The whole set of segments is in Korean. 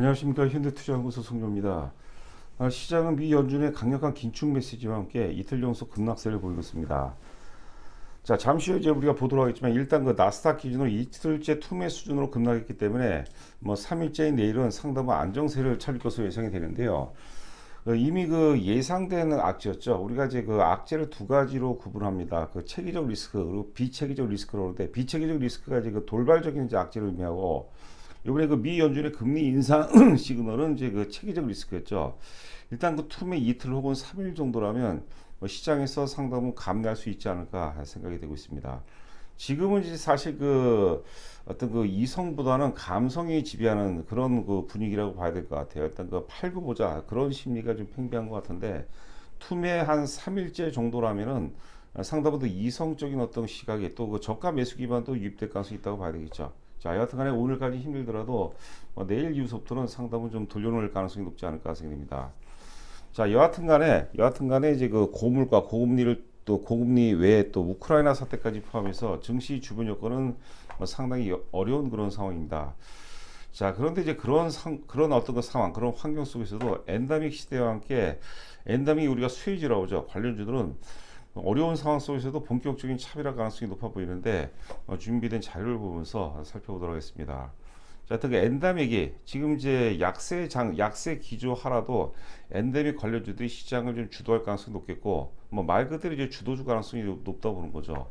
안녕하십니까. 현대투자연구소 송조입니다. 시장은 미 연준의 강력한 긴축 메시지와 함께 이틀 연속 급락세를 보이고 있습니다. 자, 잠시 후에 이제 우리가 보도록 하겠지만 일단 그 나스닥 기준으로 이틀째 투매 수준으로 급락했기 때문에 3일째인 내일은 상당한 안정세를 차릴 것으로 예상이 되는데요. 이미 그 예상되는 악재였죠. 우리가 이제 그 악재를 두 가지로 구분합니다. 그 체계적 리스크 그리고 비체계적 리스크로 하는데, 비체계적 리스크가 이제 그 돌발적인 이제 악재를 의미하고, 이번에 그 미 연준의 금리 인상 시그널은 이제 그 체계적 리스크였죠. 일단 그 투매 이틀 혹은 3일 정도라면 시장에서 상당히 감내할 수 있지 않을까 생각이 되고 있습니다. 지금은 이제 사실 그 어떤 그 이성보다는 감성이 지배하는 그런 그 분위기라고 봐야 될 것 같아요. 일단 그 팔고 보자 그런 심리가 좀 팽배한 것 같은데, 투매 한 3일째 정도라면은 상당히 이성적인 어떤 시각에 또 그 저가 매수 기반도 유입될 가능성이 있다고 봐야 되겠죠. 자, 여하튼간에 오늘까지 힘들더라도 내일 이후부터는 상담은 좀 돌려놓을 가능성이 높지 않을까 생각됩니다. 자, 여하튼간에 이제 그 고물가, 고금리를 또 고금리 외에 또 우크라이나 사태까지 포함해서 증시 주변 여건은 상당히 어려운 그런 상황입니다. 자, 그런데 이제 그런 어떤 그 상황, 그런 환경 속에서도 엔다믹 시대와 함께 엔다믹이 우리가 수혜주라고 하죠. 관련주들은 어려운 상황 속에서도 본격적인 차별화 가능성이 높아 보이는데, 준비된 자료를 보면서 살펴보도록 하겠습니다. 자, 특히 엔다믹이 지금 이제 약세 기조하라도 엔다믹 관련주들이 시장을 좀 주도할 가능성이 높겠고, 말 그대로 이제 주도주 가능성이 높다고 보는 거죠.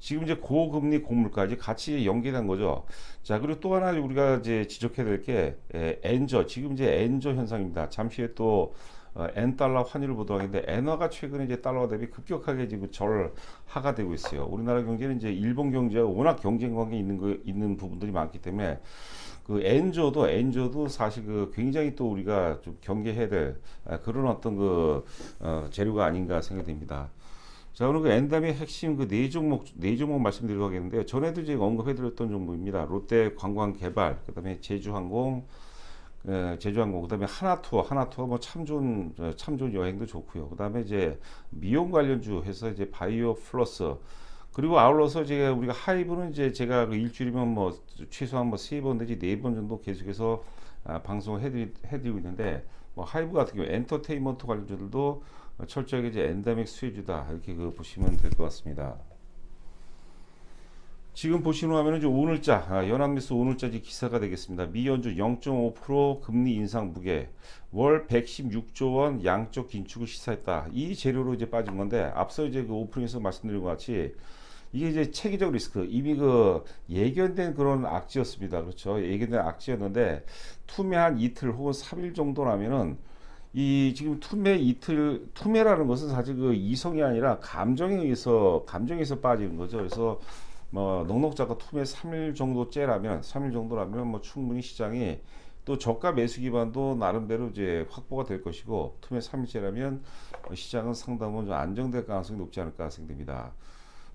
지금 이제 고금리 고물까지 같이 연계된 거죠. 자, 그리고 또 하나 우리가 이제 지적해야 될 게 엔저, 지금 이제 엔저 현상입니다. 잠시 후에 또 엔달러 환율을 보도록 하는데, 엔화가 최근에 이제 달러 대비 급격하게 지금 절하가 되고 있어요. 우리나라 경제는 이제 일본 경제와 워낙 경쟁 관계 있는 부분들이 많기 때문에 그 엔저도 사실 그 굉장히 또 우리가 좀 경계해야 될 그런 어떤 그 재료가 아닌가 생각됩니다. 자, 오늘 그 엔담의 핵심 그 네 종목 말씀드리려고 하겠는데요. 전에도 이제 언급해드렸던 종목입니다. 롯데 관광개발, 그다음에 제주항공, 그다음에 하나투어 뭐 참 좋은 여행도 좋고요. 그다음에 이제 미용 관련주 해서 이제 바이오 플러스, 그리고 아울러서 이제 우리가 하이브는 이제 제가 그 일주일이면 최소한 3번 내지 4번 정도 계속해서 방송을 해드리고 있는데, 하이브 같은 경우 엔터테인먼트 관련주들도 철저하게 이제 엔다믹 수혜주다 이렇게 그 보시면 될 것 같습니다. 지금 보시는 화면은 이제 오늘자 연합뉴스 오늘자 기사가 되겠습니다. 미 연준 0.5% 금리 인상 무게, 월 116조 원 양적 긴축을 시사했다. 이 재료로 이제 빠진 건데, 앞서 이제 그 오프닝에서 말씀드린 것 같이 이게 이제 체계적 리스크, 이미 그 예견된 그런 악재였습니다. 그렇죠? 예견된 악재였는데, 투매 한 이틀 혹은 3일 정도라면은 이 지금 투매라는 것은 사실 그 이성이 아니라 감정에 의해서 빠지는 거죠. 그래서 넉넉자가 투매 3일 정도라면 충분히 시장이 또 저가 매수 기반도 나름대로 이제 확보가 될 것이고, 투매 3일째라면 시장은 상당히 좀 안정될 가능성이 높지 않을까 생각됩니다.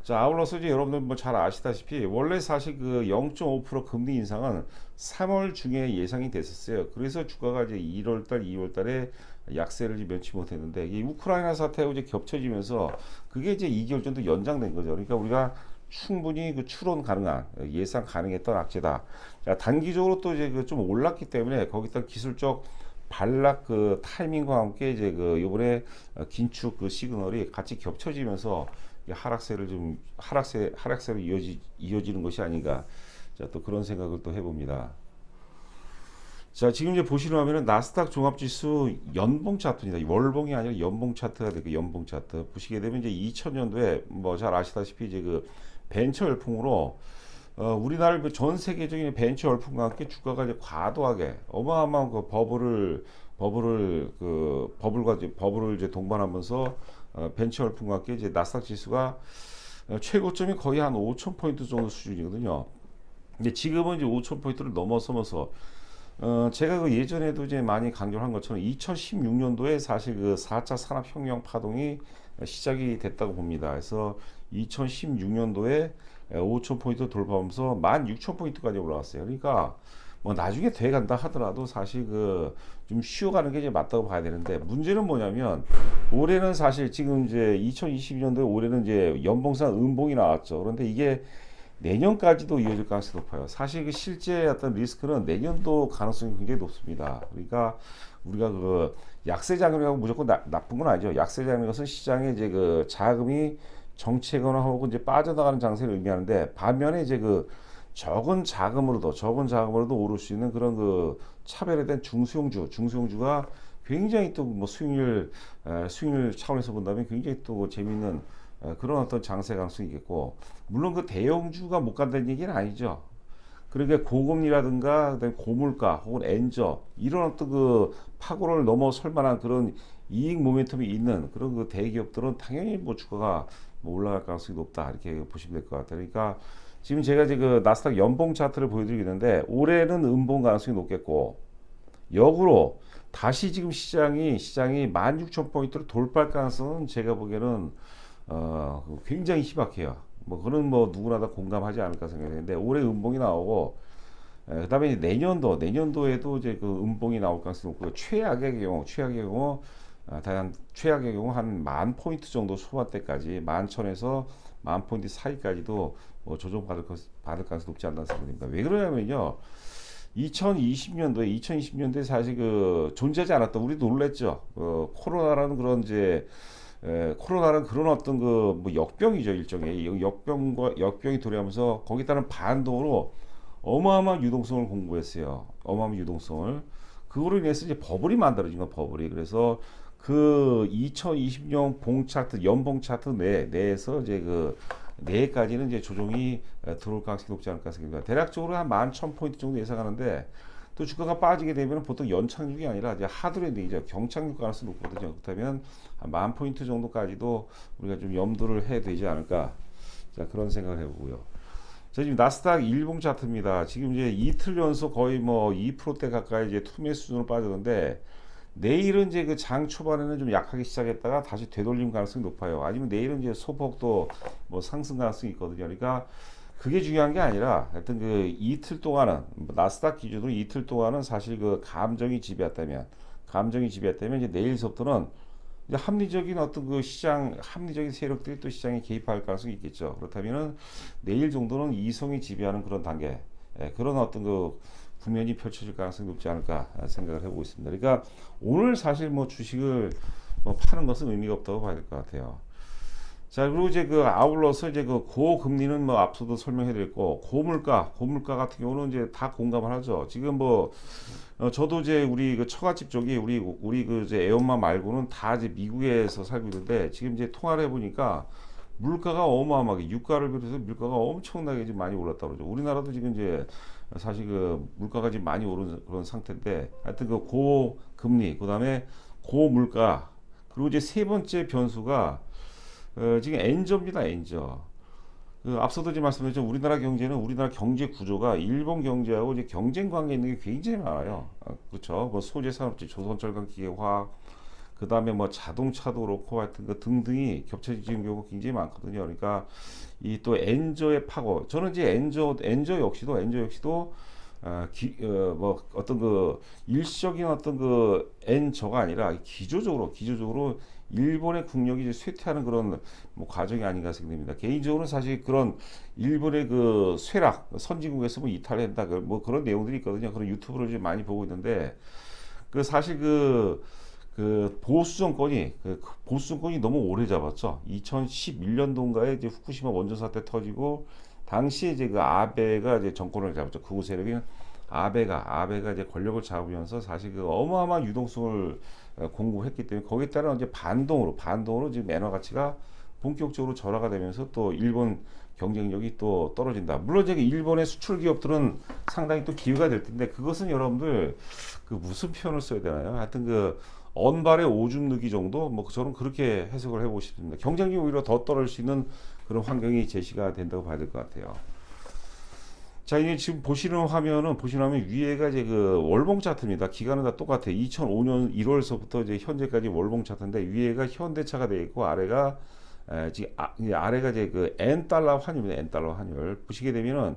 자, 아울러서 이제 여러분들 잘 아시다시피 원래 사실 그 0.5% 금리 인상은 3월 중에 예상이 됐었어요. 그래서 주가가 이제 2월달에 약세를 면치 못했는데, 이 우크라이나 사태하고 이제 겹쳐지면서 그게 이제 2개월 정도 연장된 거죠. 그러니까 우리가 충분히 그 추론 가능한, 예상 가능했던 악재다. 자, 단기적으로 또 이제 그 좀 올랐기 때문에 거기다 기술적 반락 그 타이밍과 함께 이제 그 이번에 긴축 그 시그널이 같이 겹쳐지면서 하락세로 이어지는 것이 아닌가. 자, 또 그런 생각을 또 해봅니다. 자, 지금 이제 보시는 화면은 나스닥 종합지수 연봉 차트입니다. 월봉이 아니라 연봉 차트가 되고, 연봉 차트 보시게 되면 이제 2000년도에 잘 아시다시피 이제 그 벤처 열풍으로 우리나라 전 세계적인 벤처 열풍과 함께 주가가 이제 과도하게 어마어마한 그 버블을 이제 동반하면서 벤처 열풍과 함께 이제 나스닥 지수가 최고점이 거의 한 5,000포인트 정도 수준이거든요. 근데 지금은 이제 5,000포인트를 넘어서면서 제가 그 예전에도 이제 많이 강조를 한 것처럼 2016년도에 사실 그 4차 산업혁명 파동이 시작이 됐다고 봅니다. 그래서 2016년도에 5,000포인트 돌파하면서 16,000포인트까지 올라왔어요. 그러니까 나중에 돼간다 하더라도 사실 그 좀 쉬어가는 게 이제 맞다고 봐야 되는데, 문제는 뭐냐면 올해는 사실 지금 이제 2022년도에 올해는 이제 연봉상 음봉이 나왔죠. 그런데 이게 내년까지도 이어질 가능성이 높아요. 사실 그 실제 어떤 리스크는 내년도 가능성이 굉장히 높습니다. 그러니까 우리가 그 약세 장려하고 무조건 나쁜 건 아니죠. 약세 장려 것은 시장에 이제 그 자금이 정체거나 혹은 이제 빠져나가는 장세를 의미하는데, 반면에 이제 그 적은 자금으로도 오를 수 있는 그런 그 차별화된 중소형주가 굉장히 또 뭐 수익률 차원에서 본다면 굉장히 또 재미있는 그런 어떤 장세 가능성이 있겠고, 물론 그 대형주가 못 간다는 얘기는 아니죠. 그러니까 고금리라든가 그다음에 고물가 혹은 엔저 이런 어떤 그 파고를 넘어설 만한 그런 이익 모멘텀이 있는 그런 그 대기업들은 당연히 뭐 주가가 뭐 올라갈 가능성이 높다, 이렇게 보시면 될 것 같아요. 그러니까 지금 제가 이제 그 나스닥 연봉 차트를 보여드리겠는데, 올해는 음봉 가능성이 높겠고, 역으로 다시 지금 시장이 16,000포인트를 돌파할 가능성은 제가 보기에는 굉장히 희박해요. 뭐 그런 뭐 누구나 다 공감하지 않을까 생각했는데, 올해 음봉이 나오고, 그다음에 내년도에도 이제 그 음봉이 나올 가능성이 높고, 최악의 경우 한 10,000포인트 정도 초반대까지 11,000에서 10,000포인트 사이까지도 뭐 받을 가능성이 높지 않다는 생각입니다. 왜 그러냐면요, 2020년도에 사실 그 존재하지 않았던, 우리도 놀랬죠. 코로나라는 그런 어떤 그 뭐 역병이죠, 일종의 역병이 도래하면서 거기에 따른 반동으로 어마어마한 유동성을 공부했어요. 어마어마한 유동성을. 그거로 인해서 이제 버블이 만들어진 건 버블이. 그래서 그 2020년 연봉 차트 내에서 이제 그 내까지는 이제 조정이 들어올 가능성이 높지 않을까 생각합니다. 대략적으로 한 11,000포인트 정도 예상하는데, 또 주가가 빠지게 되면 보통 연착륙이 아니라 이제 하드랜딩이죠. 경착륙 가능성이 높거든요. 그렇다면 한 10,000포인트 정도까지도 우리가 좀 염두를 해야 되지 않을까. 자, 그런 생각을 해보고요. 자, 지금 나스닥 일봉 차트입니다. 지금 이제 이틀 연속 거의 뭐 2%대 가까이 이제 투매 수준으로 빠졌는데, 내일은 이제 그 장 초반에는 좀 약하게 시작했다가 다시 되돌림 가능성이 높아요. 아니면 내일은 이제 소폭 또 뭐 상승 가능성이 있거든요. 그러니까 그게 중요한 게 아니라, 하여튼 그 이틀 동안은 나스닥 기준으로 이틀 동안은 사실 그 감정이 지배했다면 이제 내일서부터는 이제 합리적인 어떤 그 합리적인 세력들이 또 시장에 개입할 가능성이 있겠죠. 그렇다면은 내일 정도는 이성이 지배하는 그런 단계, 그런 어떤 그 국면이 펼쳐질 가능성이 높지 않을까 생각을 해보고 있습니다. 그러니까 오늘 사실 뭐 주식을 뭐 파는 것은 의미가 없다고 봐야 될 것 같아요. 자, 그리고 이제 그 아울러서 이제 그 고금리는 뭐 앞서도 설명해드렸고, 고물가 같은 경우는 이제 다 공감을 하죠. 지금 뭐 저도 이제 우리 그 처갓집 쪽이 우리 그 이제 애엄마 말고는 다 이제 미국에서 살고 있는데, 지금 이제 통화를 해보니까 물가가 어마어마하게, 유가를 비롯해서 물가가 엄청나게 지금 많이 올랐다고 그러죠. 우리나라도 지금 이제 사실 그 물가가 지금 많이 오른 그런 상태인데, 하여튼 그 고금리, 그 다음에 고물가, 그리고 이제 세 번째 변수가 지금 엔저입니다, 엔저. 그 앞서도 이제 말씀드렸죠. 우리나라 경제 구조가 일본 경제하고 이제 경쟁 관계 있는 게 굉장히 많아요. 그렇죠. 뭐 소재 산업재, 조선철강, 기계화학, 그 다음에 뭐 자동차도 그렇고 하여튼 그 등등이 겹쳐지는 경우가 굉장히 많거든요. 그러니까 이 또 엔저의 파고, 저는 이제 엔저 역시도 뭐 어떤 그 일시적인 어떤 그 엔저가 아니라 기조적으로 일본의 국력이 이제 쇠퇴하는 그런 뭐 과정이 아닌가 생각됩니다. 개인적으로는 사실 그런 일본의 그 쇠락, 선진국에서 뭐 이탈한다, 뭐 그런 내용들이 있거든요. 그런 유튜브를 좀 많이 보고 있는데, 그 사실 그 보수 정권이 너무 오래 잡았죠. 2011년도인가에 이제 후쿠시마 원전 사태 터지고, 당시에 이제 그 아베가 이제 정권을 잡았죠. 극우 세력인 아베가 이제 권력을 잡으면서 사실 그 어마어마한 유동성을 공급했기 때문에, 거기에 따른 이제 반동으로 지금 엔화 가치가 본격적으로 절하가 되면서 또 일본 경쟁력이 또 떨어진다. 물론 이제 일본의 수출 기업들은 상당히 또 기회가 될 텐데, 그것은 여러분들 그 무슨 표현을 써야 되나요? 하여튼 그 언발의 오줌 누기 정도, 뭐 저는 그렇게 해석을 해보고 싶습니다. 경쟁력이 오히려 더 떨어질 수 있는 그런 환경이 제시가 된다고 봐야 될 것 같아요. 자, 이게 지금 보시는 화면 위에가 이제 그 월봉 차트입니다. 기간은 다 똑같아요. 2005년 1월서부터 이제 현재까지 월봉 차트인데, 위에가 현대차가 되어 있고, 아래가 지금 아래가 이제 그 엔달러 환율입니다. 엔달러 환율 보시게 되면은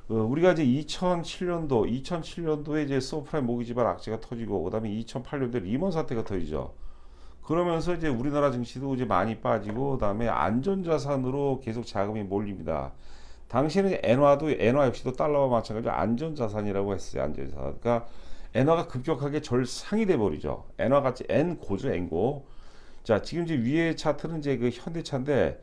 우리가 이제 2007년도에 이제 서프라임 모기 지발 악재가 터지고, 그다음에 2008년도에 리먼 사태가 터지죠. 그러면서 이제 우리나라 증시도 이제 많이 빠지고, 그다음에 안전자산으로 계속 자금이 몰립니다. 당시에는 엔화 역시도 달러와 마찬가지로 안전자산이라고 했어요. 안전자산. 그러니까 엔화가 급격하게 절상이 돼 버리죠. 엔화 같이 엔고죠, 엔고. 자, 지금 이제 위에 차트는 이제 그 현대차인데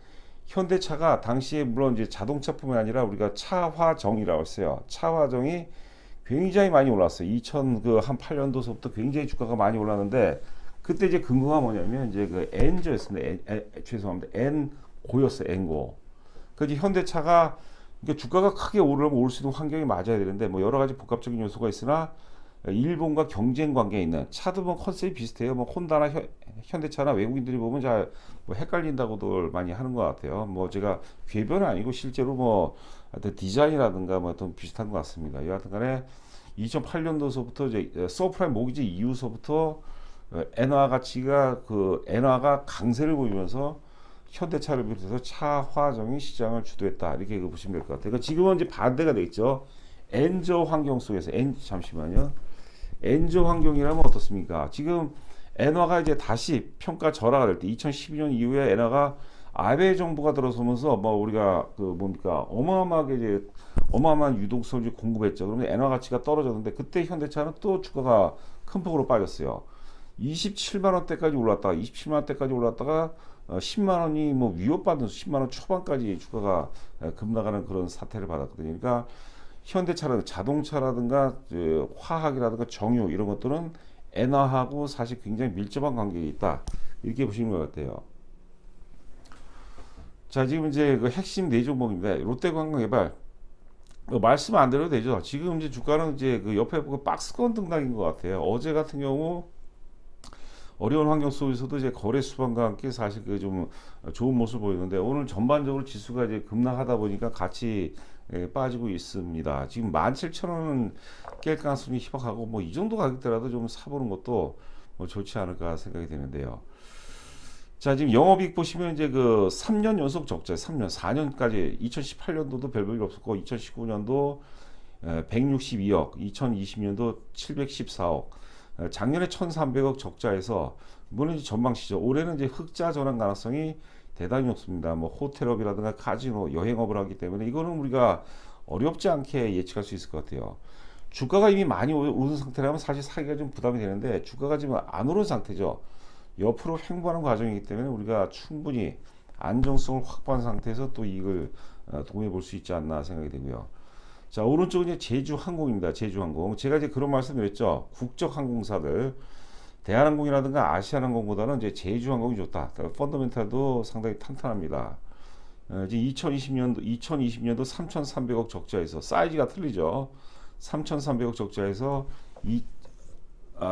현대차가 당시에 물론 이제 자동차뿐만 아니라 우리가 차화정이라고 했어요. 차화정이 굉장히 많이 올랐어요. 2000한 8년도서부터 굉장히 주가가 많이 올랐는데 그때 이제 근거가 뭐냐면 이제 그 엔저였습니다. 죄송합니다. 엔고였어요. 엔고. 그 이제 현대차가 그러니까 주가가 크게 오르려면 올 수 있는 환경이 맞아야 되는데 뭐 여러 가지 복합적인 요소가 있으나 일본과 경쟁 관계에 있는 차도 뭐 컨셉이 비슷해요. 뭐 혼다나 현대차나 외국인들이 보면 잘 뭐 헷갈린다고들 많이 하는 것 같아요. 뭐 제가 궤변은 아니고 실제로 뭐 하여튼 디자인이라든가 뭐 좀 비슷한 것 같습니다. 여하튼간에 2008년도서부터 이제 서프라임 모기지 이후서부터 엔화 가치가 그 엔화가 강세를 보이면서 현대차를 비롯해서 차화정이 시장을 주도했다 이렇게 보시면 될 것 같아요. 그러니까 지금은 이제 반대가 되겠죠. 엔저 환경 속에서 잠시만요. 엔저 환경이라면 어떻습니까? 지금 엔화가 이제 다시 평가 절하가 될 때 2012년 이후에 엔화가 아베 정부가 들어서면서 뭐 우리가 그 뭡니까 어마어마하게 이제 어마어마한 유동성을 공급했죠. 그러면 엔화 가치가 떨어졌는데 그때 현대차는 또 주가가 큰 폭으로 빠졌어요. 27만 원대까지 올랐다가 27만 원대까지 올랐다가 10만 원이 뭐 위협받는 10만 원 초반까지 주가가 급나가는 그런 사태를 받았거든요. 그러니까 현대차라든가 자동차라든가 화학이라든가 정유 이런 것들은 엔화하고 사실 굉장히 밀접한 관계가 있다. 이렇게 보시는 것 같아요. 자, 지금 이제 그 핵심 네 종목입니다. 롯데관광개발 말씀 안 드려도 되죠. 지금 이제 주가는 이제 그 옆에 보고 박스권 등락인 것 같아요. 어제 같은 경우 어려운 환경 속에서도 이제 거래 수반과 함께 사실 그 좀 좋은 모습을 보이는데 오늘 전반적으로 지수가 이제 급락하다 보니까 같이 빠지고 있습니다. 지금 17,000원은 깰 가능성이 희박하고 뭐 이 정도 가격대라도 좀 사보는 것도 뭐 좋지 않을까 생각이 되는데요. 자, 지금 영업이익 보시면 이제 그 3년 연속 적자, 3년, 4년까지 2018년도도 별 볼일 없었고 2019년도 162억, 2020년도 714억, 작년에 1,300억 적자에서 물론 이제 전망시죠. 올해는 이제 흑자 전환 가능성이 대단히 높습니다. 뭐 호텔업이라든가 카지노, 여행업을 하기 때문에 이거는 우리가 어렵지 않게 예측할 수 있을 것 같아요. 주가가 이미 많이 오른 상태라면 사실 사기가 좀 부담이 되는데 주가가 지금 안 오른 상태죠. 옆으로 횡보하는 과정이기 때문에 우리가 충분히 안정성을 확보한 상태에서 또 이익을 동해 볼 수 있지 않나 생각이 되고요. 자, 오른쪽은 이제 제주항공입니다. 제주항공. 제가 이제 그런 말씀드렸죠. 국적 항공사들 대한항공이라든가 아시아나항공보다는 이제 제주항공이 좋다. 펀더멘탈도 상당히 탄탄합니다. 이제 2020년도 3,300억 적자에서 사이즈가 틀리죠. 3,300억 적자에서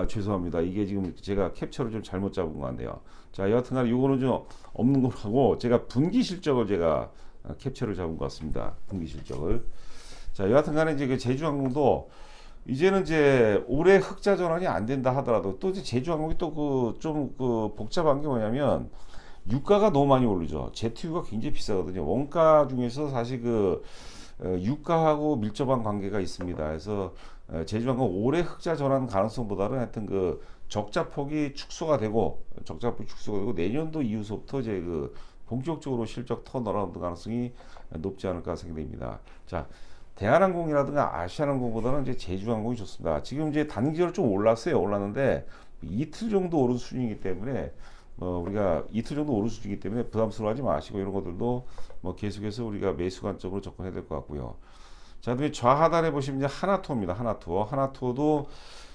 죄송합니다. 이게 지금 제가 캡처를 좀 잘못 잡은 것 같네요. 자, 여하튼간에 이거는 좀 없는 걸 하고 제가 분기 실적을 제가 캡처를 잡은 것 같습니다. 분기 실적을. 자, 여하튼간에 이제 그 제주항공도 이제는 이제 올해 흑자 전환이 안 된다 하더라도 또 이제 제주항공이 또 그 좀 그 복잡한 게 뭐냐면 유가가 너무 많이 오르죠. 제트유가 굉장히 비싸거든요. 원가 중에서 사실 그 유가하고 밀접한 관계가 있습니다. 그래서 제주항공 올해 흑자 전환 가능성보다는 하여튼 그 적자폭이 축소가 되고 내년도 이후부터 이제 그 본격적으로 실적 턴어라운드 가능성이 높지 않을까 생각됩니다. 자, 대한항공이라든가 아시아나항공보다는 이제 제주항공이 좋습니다. 지금 이제 단기적으로 좀 올랐는데 이틀 정도 오른 수준이기 때문에 우리가 이틀 정도 오른 수준이기 때문에 부담스러워하지 마시고 이런 것들도 뭐 계속해서 우리가 매수 관점으로 접근해야 될 것 같고요. 자, 그다음에 좌하단에 보시면 이제 하나투어입니다. 하나투어도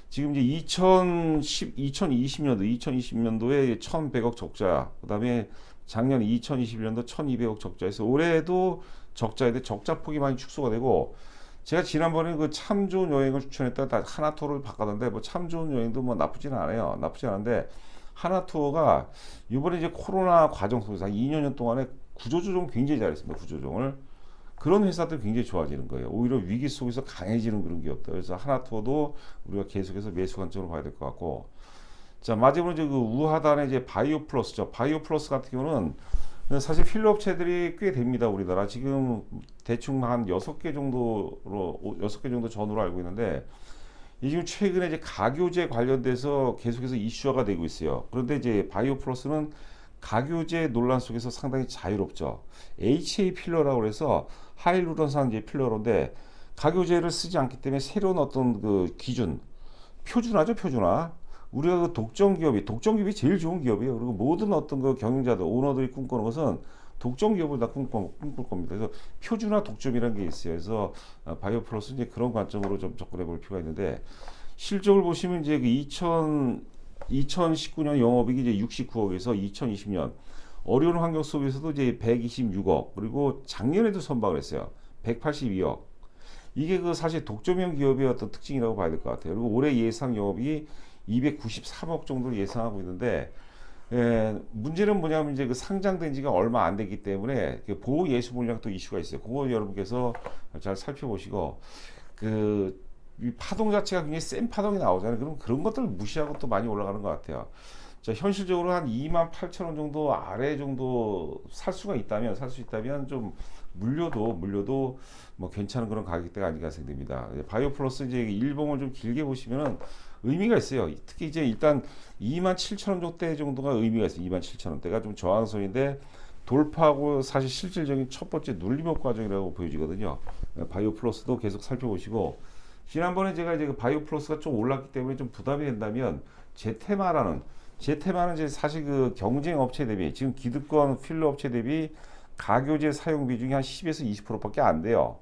지금 이제 2020년도에 1,100억 적자, 그다음에 작년 2021년도 1,200억 적자에서 올해도 적자인데 적자폭이 많이 축소가 되고 제가 지난번에 그 참 좋은 여행을 추천했다 하나투어를 바꿨는데 뭐 참 좋은 여행도 뭐 나쁘지는 않아요. 나쁘지 않은데 하나투어가 이번에 이제 코로나 과정 속에서 한 2년 동안에 구조조정 굉장히 잘했습니다. 구조조정을. 그런 회사들 굉장히 좋아지는 거예요. 오히려 위기 속에서 강해지는 그런 기업들. 그래서 하나투어도 우리가 계속해서 매수 관점으로 봐야 될 것 같고. 자, 마지막으로 이제 그 우하단에 이제 바이오플러스죠. 바이오플러스 같은 경우는 사실 필러 업체들이 꽤 됩니다. 우리나라 지금 대충 한 6개 정도 전후로 알고 있는데 이 지금 최근에 이제 가교제 관련돼서 계속해서 이슈화가 되고 있어요. 그런데 이제 바이오플러스는 가교제 논란 속에서 상당히 자유롭죠. HA 필러라고 해서 하이루론산 필러로인데 가교제를 쓰지 않기 때문에 새로운 어떤 그 기준, 표준화죠, 표준화. 우리가 그 독점 기업이 제일 좋은 기업이에요. 그리고 모든 어떤 그 경영자들, 오너들이 꿈꾸는 것은 독점 기업을 다 꿈꿀 겁니다. 그래서 표준화 독점이라는 게 있어요. 그래서 바이오플러스 이제 그런 관점으로 좀 접근해 볼 필요가 있는데 실적을 보시면 이제 그 2019년 영업이익이 이제 69억에서 2020년 어려운 환경 속에서도 이제 126억 그리고 작년에도 선방을 했어요. 182억. 이게 그 사실 독점형 기업의 어떤 특징이라고 봐야 될 것 같아요. 그리고 올해 예상 영업이 293억 정도를 예상하고 있는데 문제는 뭐냐면 이제 그 상장된 지가 얼마 안 됐기 때문에 그 보호 예수 물량 또 이슈가 있어요. 그거 여러분께서 잘 살펴보시고 이 파동 자체가 굉장히 센 파동이 나오잖아요. 그럼 그런 것들을 무시하고 또 많이 올라가는 것 같아요. 자, 현실적으로 한 28,000원 정도 아래 정도 살 수 있다면 좀 물려도 뭐 괜찮은 그런 가격대가 아닌가 생각됩니다. 바이오 플러스 이제 일봉을 좀 길게 보시면은 의미가 있어요. 특히 이제 일단 27,000원 정도 정도가 의미가 있어요. 27,000원대가 좀 저항선인데 돌파하고 사실 실질적인 첫 번째 눌림목 과정이라고 보여지거든요. 바이오 플러스도 계속 살펴보시고 지난번에 제가 이제 그 바이오 플러스가 좀 올랐기 때문에 좀 부담이 된다면 제테마는 이제 사실 그 경쟁 업체 대비 지금 기득권 필러 업체 대비 가교제 사용 비중이 한 10에서 20%밖에 안 돼요.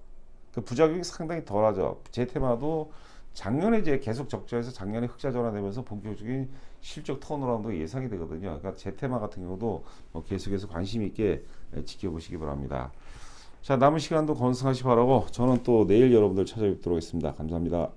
그 부작용이 상당히 덜하죠. 제테마도 작년에 이제 계속 적자해서 작년에 흑자 전환되면서 본격적인 실적 턴어라운드가 예상이 되거든요. 그러니까 제테마 같은 경우도 뭐 계속해서 관심 있게 지켜보시기 바랍니다. 자, 남은 시간도 건승하시 바라고 저는 또 내일 여러분들 찾아뵙도록 하겠습니다. 감사합니다.